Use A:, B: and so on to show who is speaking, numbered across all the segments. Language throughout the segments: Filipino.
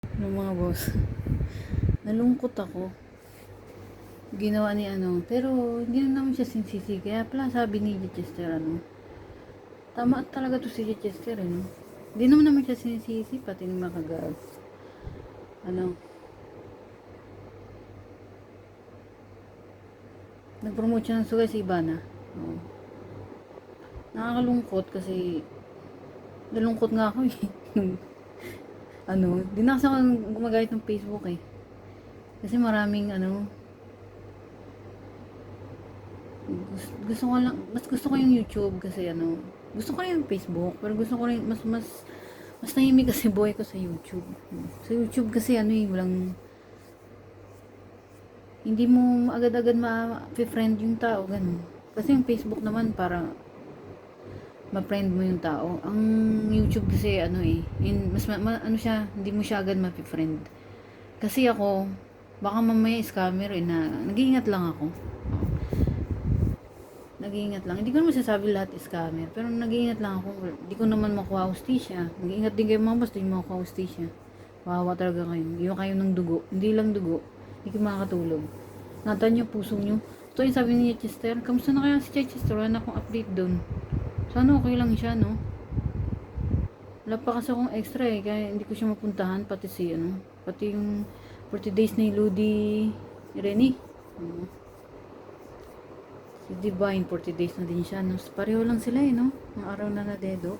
A: Ng mga boss. Nalungkot ako. Ginawa ni pero hindi na naman siya sinsisi. Kaya pala sabi ni Chester, tama talaga to si Chester, no? Hindi naman siya sinisisi, pati ni Makagag. Nag-promote siya ng sugay si Ivana. Oh. Nakakalungkot kasi nalungkot nga ako eh. Di na kasi ako gumagamit ng Facebook eh. Kasi maraming gusto ko lang, mas gusto ko yung YouTube kasi gusto ko rin yung Facebook, pero gusto ko rin mas nahimik kasi buhay ko sa YouTube. Sa YouTube kasi walang, hindi mo agad-agad ma-friend yung tao, ganun. Kasi yung Facebook naman para ma-friend mo yung tao. Ang YouTube kasi siya, hindi mo siya agad ma-friend. Kasi ako, baka mamaya scammer na nag-iingat lang ako. Nag-iingat lang. Hindi ko naman sasabi lahat scammer, pero nag-iingat lang ako. Hindi ko naman makuha hostisya. Mag-iingat din kayo mga boss, hindi mo makuha hostisya. Wawa talaga kayo. Iwan kayo ng dugo. Hindi lang dugo. Hindi kayo makakatulog. Natan nyo, puso nyo. Ito yung sabi ni Chester. Kamusta na kaya si Chester? Wala na akong update doon. Sana okay lang siya, no? Wala pa kasi akong extra eh. Kaya hindi ko siya mapuntahan. Pati pati yung 40 days ni Ludi Irene. Si Divine, 40 days na din siya, no? Pareho lang sila eh, no? Ang araw na nadedo.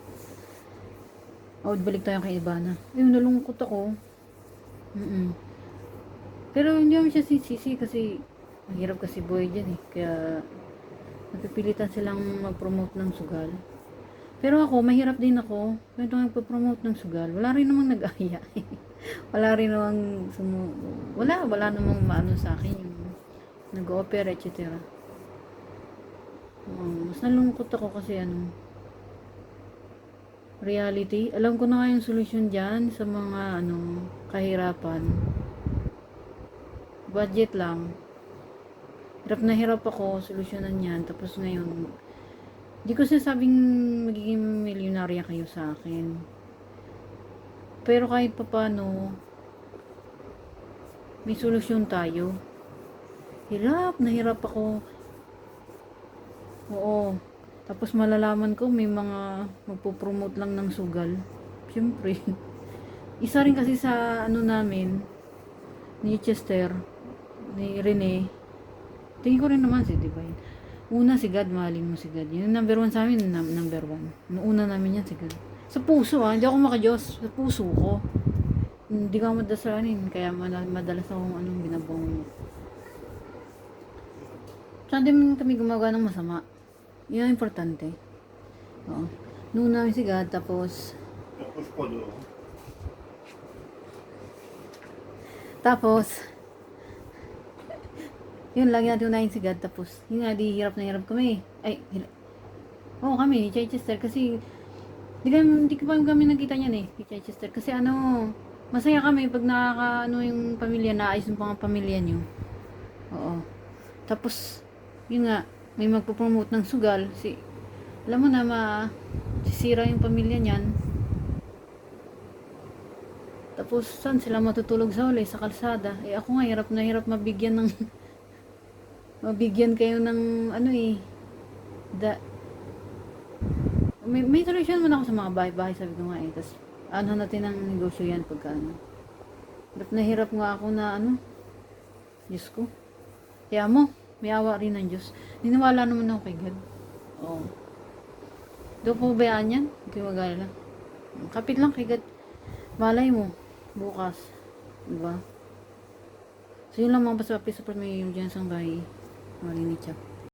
A: Balik tayo kay Ivana. Nalungkot ako. Pero hindi naman siya sisisi kasi mahirap kasi buhay dyan eh. Kaya napipilitan silang mag-promote ng sugal. Pero ako, mahirap din ako. Kaya itong nagpa-promote ng sugal, wala rin namang nag-aya. Wala rin namang wala namang maano sa akin yung nag-opera, etc. Mas nalungkot ako kasi reality. Alam ko na nga yung solusyon dyan sa mga kahirapan. Budget lang. Hirap na hirap ako, solusyonan yan. Tapos ngayon, hindi ko sinasabing magiging milyonarya kayo sa akin. Pero kahit papano, may solusyon tayo. Hirap na hirap ako. Oo. Tapos malalaman ko may mga magpo-promote lang ng sugal. Siyempre. Isa rin kasi sa namin, ni Chester, ni Rene. Tingin ko rin naman si Divine. Una si God, mahalin mo si God. Yung number 1 sa amin, number 1. Noong una namin yan si God. Sa puso hindi ako makadiyos. Sa puso ko. Hindi ka madasalanin. Kaya madalas akong binabango. Saan din kami gumagawa ng masama. Yun ang importante. Oo. Noong namin si God, tapos yun lang natin unahin si God, tapos yun nga, di hirap na hirap kami. Kami ni Chichester kasi hindi ko pa kami nakita niyan eh, ni Chichester kasi masaya kami pag yung pamilya, naayos yung mga pamilya nyo. Oo. Tapos yun nga, may magpo-promote ng sugal, alam mo na sisira yung pamilya niyan. Tapos saan sila matutulog sa uli? Sa kalsada. Ako nga hirap na hirap mabigyan kayo ng may solusyon man ako sa mga bahay-bahay, sabi ko nga eh. Tapos natin ang negosyo yan pagka hirap na hirap nga ako na Diyos ko. Kaya may awa rin ng Diyos. Niniwala naman ako kay God. Oo. Doon po bayaan yan? Hindi kayo mag-alala. Kapit lang kay God. Malay mo, bukas. Diba? So yun lang mga basta, please support me yung dyan sa bahay. Marinig siya.